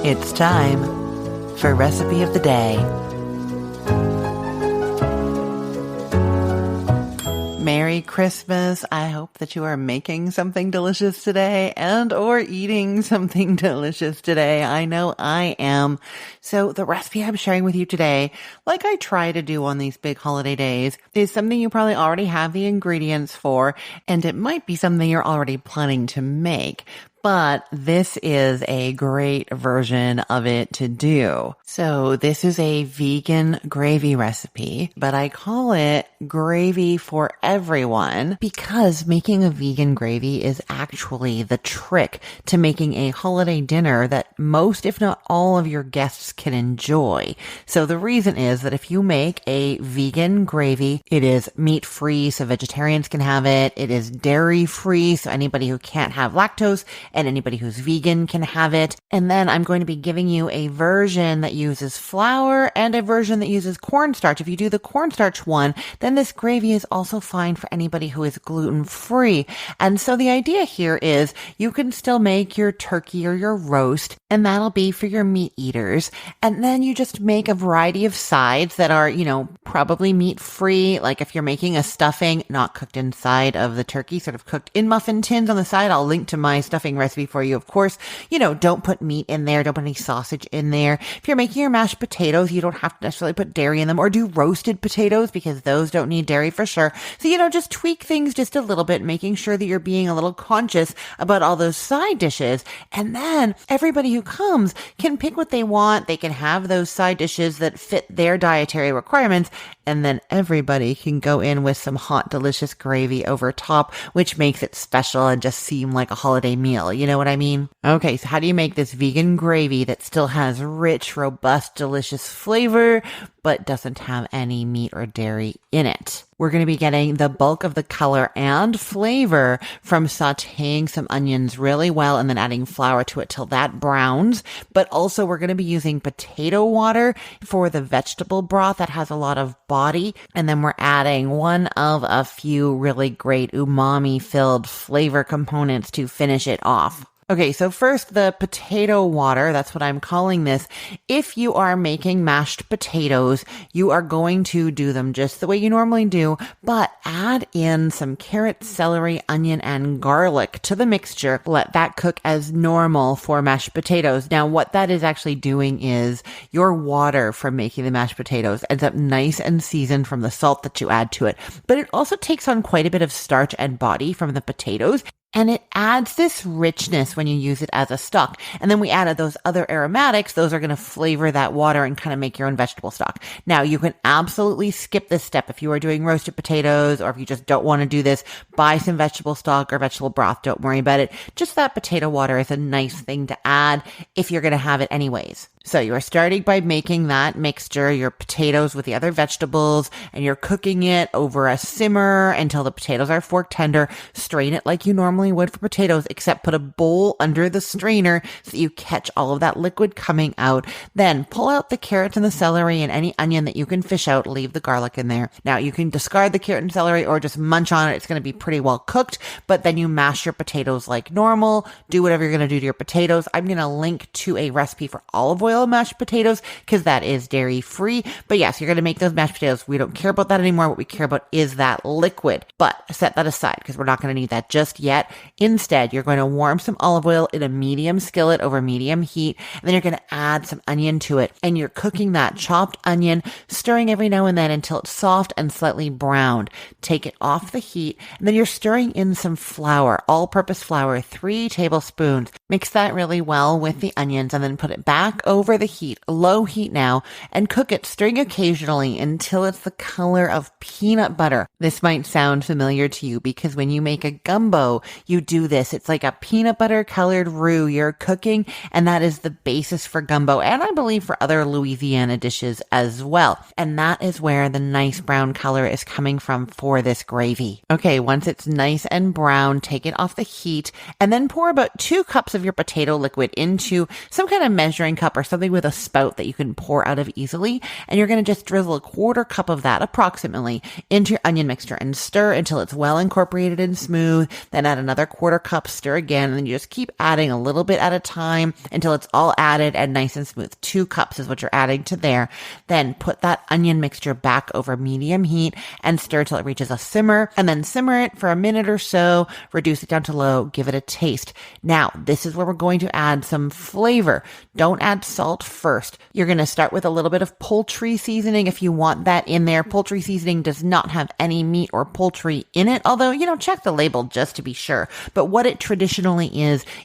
It's time for Recipe of the Day. Merry Christmas. I hope that you are making something delicious today and or eating something delicious today. I know I am. So the recipe I'm sharing with you today, like I try to do on these big holiday days, is something you probably already have the ingredients for, and it might be something you're already planning to make. But this is a great version of it to do. So this is a vegan gravy recipe, but I call it gravy for everyone because making a vegan gravy is actually the trick to making a holiday dinner that most, if not all, of your guests can enjoy. So the reason is that if you make a vegan gravy, it is meat-free, so vegetarians can have it. It is dairy-free, so anybody who can't have lactose and anybody who's vegan can have it. And then I'm going to be giving you a version that uses flour and a version that uses cornstarch. If you do the cornstarch one, then this gravy is also fine for anybody who is gluten-free. And so the idea here is you can still make your turkey or your roast, and that'll be for your meat eaters. And then you just make a variety of sides that are, probably meat-free. Like if you're making a stuffing, not cooked inside of the turkey, sort of cooked in muffin tins on the side. I'll link to my stuffing recipe for you. Of course, don't put meat in there. Don't put any sausage in there. If you're making your mashed potatoes, you don't have to necessarily put dairy in them, or do roasted potatoes because those don't need dairy for sure. So, just tweak things just a little bit, making sure that you're being a little conscious about all those side dishes. And then everybody who comes can pick what they want. They can have those side dishes that fit their dietary requirements. And then everybody can go in with some hot, delicious gravy over top, which makes it special and just seem like a holiday meal. You know what I mean? Okay, so how do you make this vegan gravy that still has rich, robust, delicious flavor, but doesn't have any meat or dairy in it? We're going to be getting the bulk of the color and flavor from sauteing some onions really well and then adding flour to it till that browns. But also we're going to be using potato water for the vegetable broth that has a lot of body. And then we're adding one of a few really great umami-filled flavor components to finish it off. Okay, so first, the potato water, that's what I'm calling this. If you are making mashed potatoes, you are going to do them just the way you normally do, but add in some carrot, celery, onion, and garlic to the mixture. Let that cook as normal for mashed potatoes. Now, what that is actually doing is your water from making the mashed potatoes ends up nice and seasoned from the salt that you add to it, but it also takes on quite a bit of starch and body from the potatoes. And it adds this richness when you use it as a stock. And then we added those other aromatics. Those are going to flavor that water and kind of make your own vegetable stock. Now, you can absolutely skip this step if you are doing roasted potatoes, or if you just don't want to do this, buy some vegetable stock or vegetable broth. Don't worry about it. Just that potato water is a nice thing to add if you're going to have it anyways. So you are starting by making that mixture, your potatoes with the other vegetables, and you're cooking it over a simmer until the potatoes are fork tender. Strain it like you normally would for potatoes, except put a bowl under the strainer so that you catch all of that liquid coming out. Then pull out the carrots and the celery and any onion that you can fish out. Leave the garlic in there. Now you can discard the carrot and celery or just munch on it. It's going to be pretty well cooked, but then you mash your potatoes like normal. Do whatever you're going to do to your potatoes. I'm going to link to a recipe for olive oil mashed potatoes because that is dairy free. But yes, you're going to make those mashed potatoes. We don't care about that anymore. What we care about is that liquid. But set that aside because we're not going to need that just yet. Instead, you're going to warm some olive oil in a medium skillet over medium heat, and then you're going to add some onion to it. And you're cooking that chopped onion, stirring every now and then until it's soft and slightly browned. Take it off the heat, and then you're stirring in some flour, all-purpose flour, 3 tablespoons. Mix that really well with the onions, and then put it back over the heat, low heat now, and cook it, stirring occasionally until it's the color of peanut butter. This might sound familiar to you because when you make a gumbo, you do this. It's like a peanut butter colored roux you're cooking, and that is the basis for gumbo, and I believe for other Louisiana dishes as well. And that is where the nice brown color is coming from for this gravy. Okay, once it's nice and brown, take it off the heat, and then pour about 2 cups of your potato liquid into some kind of measuring cup or something something with a spout that you can pour out of easily. And you're going to just drizzle a 1/4 cup of that approximately into your onion mixture and stir until it's well incorporated and smooth. Then add another 1/4 cup, stir again, and then you just keep adding a little bit at a time until it's all added and nice and smooth. 2 cups is what you're adding to there. Then put that onion mixture back over medium heat and stir till it reaches a simmer, and then simmer it for a minute or so, reduce it down to low, give it a taste. Now, this is where we're going to add some flavor. Don't add salt first. You're going to start with a little bit of poultry seasoning if you want that in there. Poultry seasoning does not have any meat or poultry in it, although, check the label just to be sure. But what it traditionally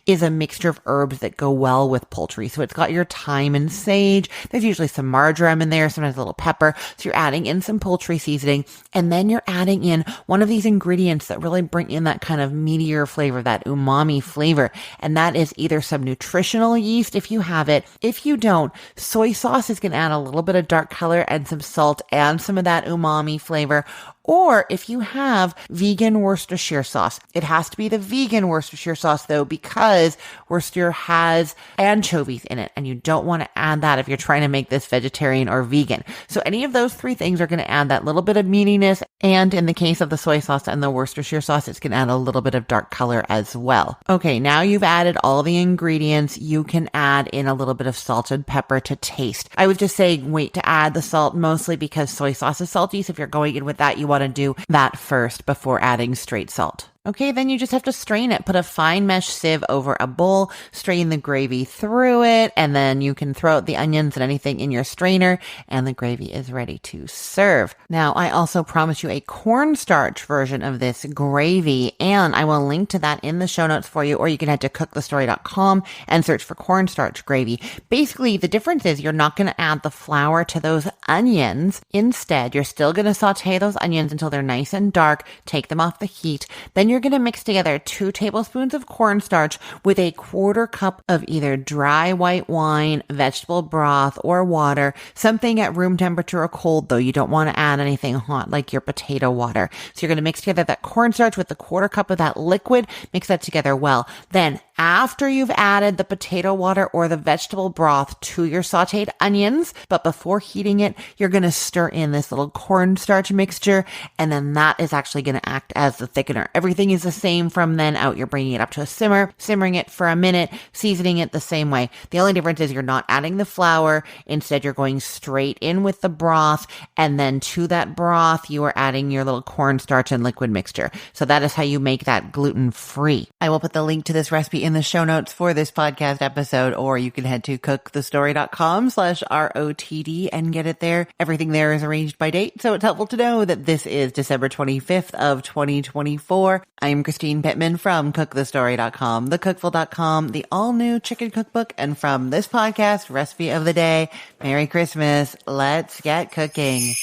is a mixture of herbs that go well with poultry. So it's got your thyme and sage. There's usually some marjoram in there, sometimes a little pepper. So you're adding in some poultry seasoning, and then you're adding in one of these ingredients that really bring in that kind of meatier flavor, that umami flavor. And that is either some nutritional yeast if you have it. If you don't, soy sauce is going to add a little bit of dark color and some salt and some of that umami flavor. Or if you have vegan Worcestershire sauce, it has to be the vegan Worcestershire sauce though, because Worcestershire has anchovies in it, and you don't want to add that if you're trying to make this vegetarian or vegan. So any of those 3 things are going to add that little bit of meatiness. And in the case of the soy sauce and the Worcestershire sauce, it's going to add a little bit of dark color as well. Okay, now you've added all the ingredients. You can add in a little bit of salt and pepper to taste. I would just say wait to add the salt, mostly because soy sauce is salty. So if you're going in with that, you want to do that first before adding straight salt. Okay, then you just have to strain it. Put a fine mesh sieve over a bowl, strain the gravy through it, and then you can throw out the onions and anything in your strainer, and the gravy is ready to serve. Now, I also promised you a cornstarch version of this gravy, and I will link to that in the show notes for you, or you can head to cookthestory.com and search for cornstarch gravy. Basically, the difference is you're not going to add the flour to those onions. Instead, you're still going to saute those onions until they're nice and dark, take them off the heat. Then you're going to mix together 2 tablespoons of cornstarch with a 1/4 cup of either dry white wine, vegetable broth, or water, something at room temperature or cold, though. You don't want to add anything hot like your potato water. So you're going to mix together that cornstarch with the 1/4 cup of that liquid, mix that together well. Then after you've added the potato water or the vegetable broth to your sauteed onions, but before heating it, you're going to stir in this little cornstarch mixture, and then that is actually going to act as the thickener. Everything is the same from then out. You're bringing it up to a simmer, simmering it for a minute, seasoning it the same way. The only difference is you're not adding the flour. Instead, you're going straight in with the broth, and then to that broth, you are adding your little cornstarch and liquid mixture. So that is how you make that gluten-free. I will put the link to this recipe in the show notes for this podcast episode, or you can head to cookthestory.com/ROTD and get it there. Everything there is arranged by date, so it's helpful to know that this is December 25th of 2024. I'm Christine Pittman from cookthestory.com, thecookful.com, the all-new chicken cookbook, and from this podcast, Recipe of the Day. Merry Christmas. Let's get cooking.